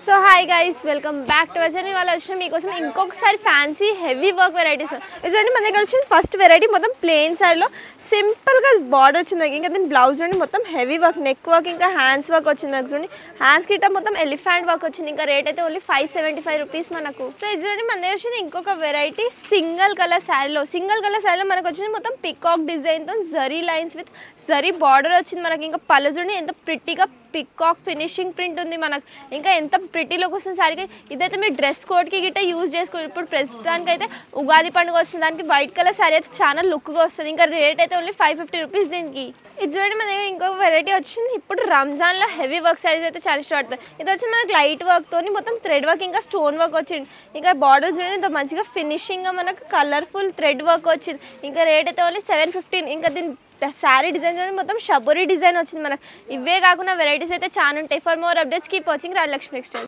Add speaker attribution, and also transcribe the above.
Speaker 1: So hi guys welcome back to our channel. వాళ్ళు వచ్చిన మీకోసం ఇంకొకసారి ఫ్యాన్సీ హెవీ వర్క్ వెరైటీస్. ఇదండి మన దగ్గర వచ్చింది ఫస్ట్ వెరైటీ మొత్తం ప్లెయిన్ సారీలో సింపుల్గా బార్డర్ వచ్చింది. ఇంకా దీని బ్లౌజ్ చూడండి మొత్తం హెవీ వర్క్, నెక్ వర్క్, ఇంకా హ్యాండ్స్ వర్క్ వచ్చింది. నాకు చూడండి హ్యాండ్స్ గిట్ట మొత్తం ఎలిఫెంట్ వర్క్ వచ్చింది. ఇంకా రేట్ అయితే ఓన్లీ 575 రూపీస్ మనకు. సో ఇది చూడండి మన దగ్గర వచ్చింది ఇంకొక వెరైటీ సింగిల్ కలర్ శారీలో. మనకు వచ్చింది మొత్తం పికాక్ డిజైన్తో zari lines with zari border వచ్చింది మనకి. ఇంకా పళ్ళు చూడండి ఎంత ప్రిట్టీగా పికాక్ ఫినిషింగ్ ప్రింట్ ఉంది మనకు. ఇంకా ఎంత ప్రిటీ లుక్ వస్తుంది సారీకి. ఇదైతే మీరు డ్రెస్ కోడ్కి గిట్ట యూజ్ చేసుకోండి. ఇప్పుడు ప్రస్తుతానికి అయితే ఉగాది పండుగ వస్తుంది, దానికి వైట్ కలర్ సారీ అయితే చాలా లుక్గా వస్తుంది. ఇంకా రేట్ అయితే ఓన్లీ 550 రూపీస్ దీనికి. ఇది చూడండి మన దగ్గర ఇంకొక వెరైటీ వచ్చింది. ఇప్పుడు రంజాన్లో హెవీ వర్క్ సారీస్ అయితే చాలా ఇష్టం పడుతుంది. ఇది వచ్చి మనకి లైట్ వర్క్తో మొత్తం థ్రెడ్ వర్క్ ఇంకా స్టోన్ వర్క్ వచ్చింది. ఇంకా బార్డర్ చూడండి ఇంత మంచిగా ఫినిషింగ్గా మనకు కలర్ఫుల్ థ్రెడ్ వర్క్ వచ్చింది. ఇంకా రేట్ అయితే ఓన్లీ 715. ఇంకా దీని శారీ డిజైన్ చూడండి మొత్తం షబోరీ డిజైన్ వచ్చింది మనకు. ఇవే కాకుండా వెరైటీస్ అయితే చాలా ఉంటాయి. For more updates keep watching Rajalakshmi textiles.